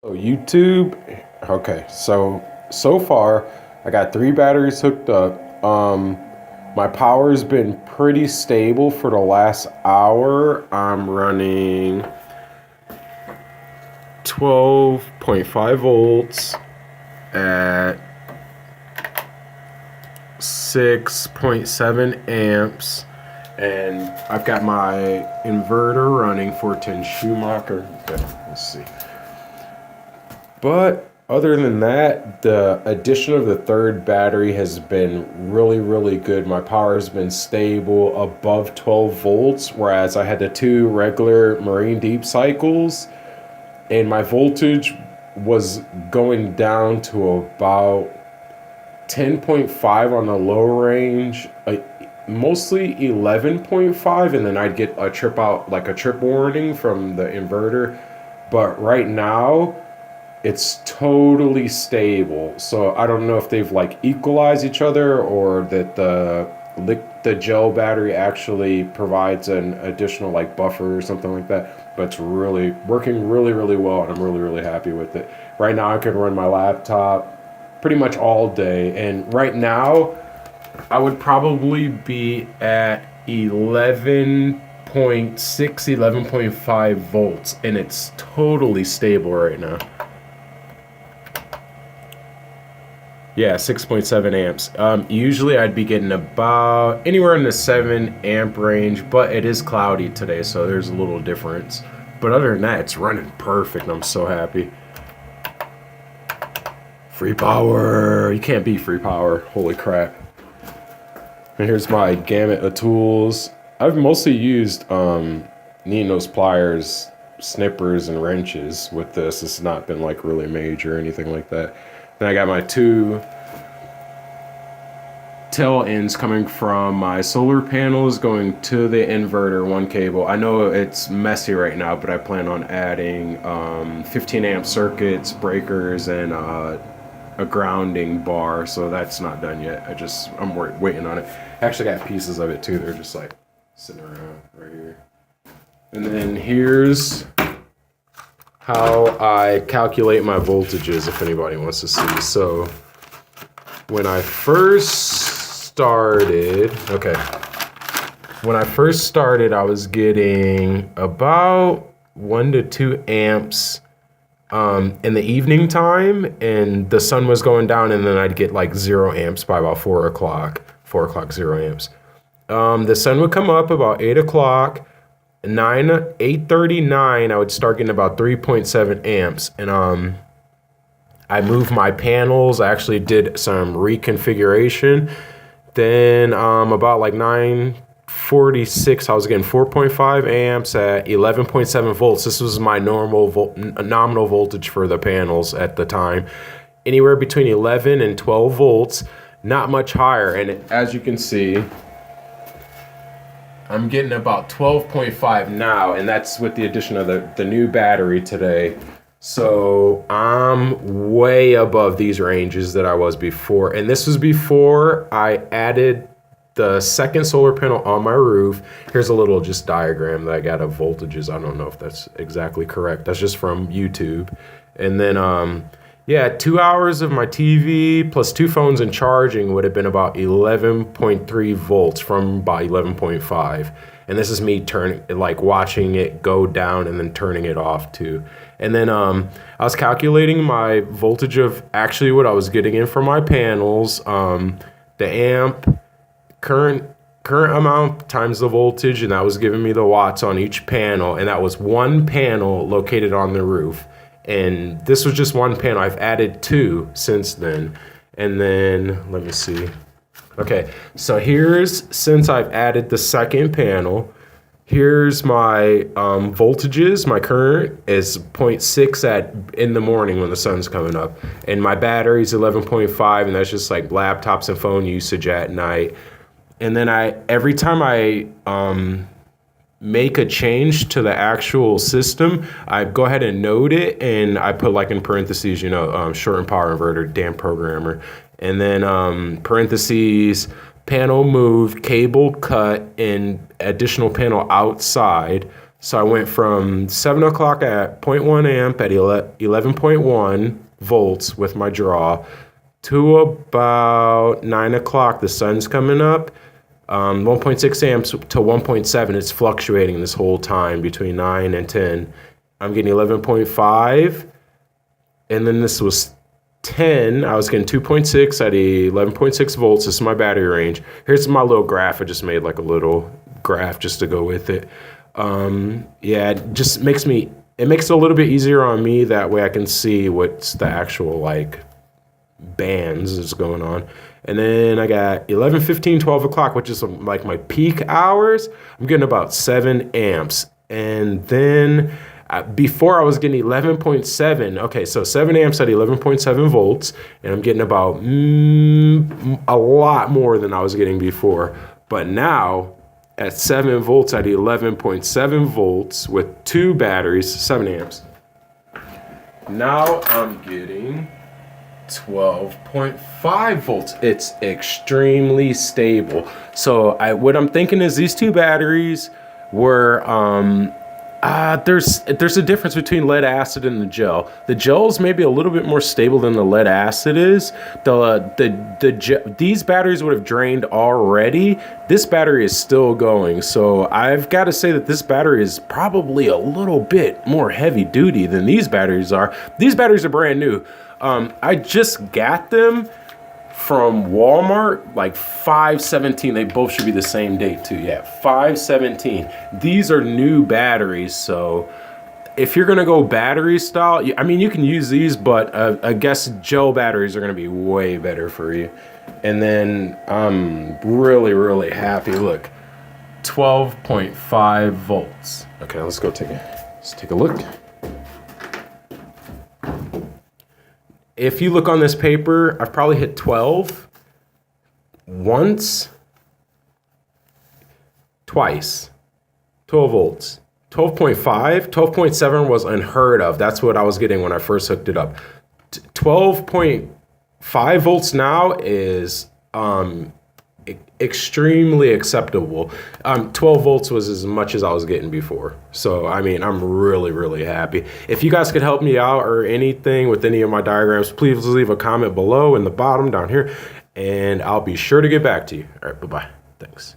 So YouTube, okay, so far I got three batteries hooked up. My power's been pretty stable for the last hour. I'm running 12.5 volts at 6.7 amps, and I've got my inverter running 410 Schumacher. Okay, let's see. But other than that, the addition of the third battery has been really, really good. My power has been stable above 12 volts, whereas I had the two regular Marine Deep cycles, and my voltage was going down to about 10.5 on the low range, mostly 11.5, and then I'd get a trip out, like a trip warning from the inverter. But right now, it's totally stable. So I don't know if they've like equalized each other, or that the gel battery actually provides an additional like buffer or something like that. But it's really working really, really well, and I'm really, really happy with it. Right now I can run my laptop pretty much all day, and right now I would probably be at 11.5 volts, and it's totally stable right now. Yeah, 6.7 amps. Usually I'd be getting about anywhere in the 7 amp range, but it is cloudy today, so there's a little difference. But other than that, it's running perfect, and I'm so happy. Free power. You can't beat free power. Holy crap. And here's my gamut of tools. I've mostly used needle nose pliers, snippers, and wrenches with this. It's not been like really major or anything like that. Then I got my two tail ends coming from my solar panels going to the inverter, one cable. I know it's messy right now, but I plan on adding 15 amp circuits, breakers, and a grounding bar, so that's not done yet. I'm waiting on it. I actually got pieces of it too. They're just like sitting around right here. And then here's how I calculate my voltages, if anybody wants to see. So when I first started, I was getting about 1 to 2 amps in the evening time, and the sun was going down, and then I'd get like 0 amps by about 4 o'clock, 0 amps. The sun would come up about 8 o'clock. 8:39, I would start getting about 3.7 amps, and I moved my panels. I actually did some reconfiguration. Then about like 9:46, I was getting 4.5 amps at 11.7 volts. This was my nominal voltage for the panels at the time. Anywhere between 11 and 12 volts, not much higher. And as you can see, I'm getting about 12.5 now, and that's with the addition of the new battery today. So I'm way above these ranges that I was before. And this was before I added the second solar panel on my roof. Here's a little just diagram that I got of voltages. I don't know if that's exactly correct. That's just from YouTube. And then, 2 hours of my TV plus 2 phones and charging would have been about 11.3 volts from about 11.5. And this is me watching it go down and then turning it off too. And then I was calculating my voltage of actually what I was getting in from my panels, the amp, current amount times the voltage, and that was giving me the watts on each panel, and that was one panel located on the roof. And this was just one panel. I've added 2 since then. And then, let me see. Okay, so since I've added the second panel, here's my voltages. My current is 0.6 in the morning when the sun's coming up. And my battery's 11.5, and that's just like laptops and phone usage at night. And then every time I make a change to the actual system, I go ahead and note it, and I put like in parentheses, shortened power inverter, damn programmer. And then parentheses, panel moved, cable cut, and additional panel outside. So I went from 7 o'clock at 0.1 amp at 11.1 volts with my draw to about 9 o'clock. The sun's coming up. 1.6 amps to 1.7. It's fluctuating this whole time between 9 and 10. I'm getting 11.5. And then this was 10. I was getting 2.6 at 11.6 volts. This is my battery range. Here's my little graph. I just made like a little graph just to go with it. Yeah, it just makes it a little bit easier on me. That way I can see what's the actual like bands is going on. And then I got 11, 15, 12 o'clock, which is like my peak hours. I'm getting about 7 amps. And then before I was getting 11.7. Okay, so 7 amps at 11.7 volts. And I'm getting about a lot more than I was getting before. But now at 7 volts at 11.7 volts with 2 batteries, 7 amps. Now I'm getting 12.5 volts. It's extremely stable. So what I'm thinking is these 2 batteries were there's a difference between lead acid and the gel. The gel is maybe a little bit more stable than the lead acid is. These batteries would have drained already. This battery is still going. So I've got to say that this battery is probably a little bit more heavy duty than these batteries are. These batteries are brand new. I just got them from Walmart, like 5/17. They both should be the same date too. Yeah, 5/17. These are new batteries, so if you're gonna go battery style, I mean, you can use these, but I guess gel batteries are gonna be way better for you. And then I'm really, really happy. Look, 12.5 volts. Okay, let's take a look. If you look on this paper, I've probably hit 12 once, twice, 12 volts. 12.5, 12.7 was unheard of. That's what I was getting when I first hooked it up. 12.5 volts now is extremely acceptable. 12 volts was as much as I was getting before. So, I mean, I'm really, really happy. If you guys could help me out or anything with any of my diagrams, please leave a comment below in the bottom down here, and I'll be sure to get back to you. All right, bye-bye. Thanks.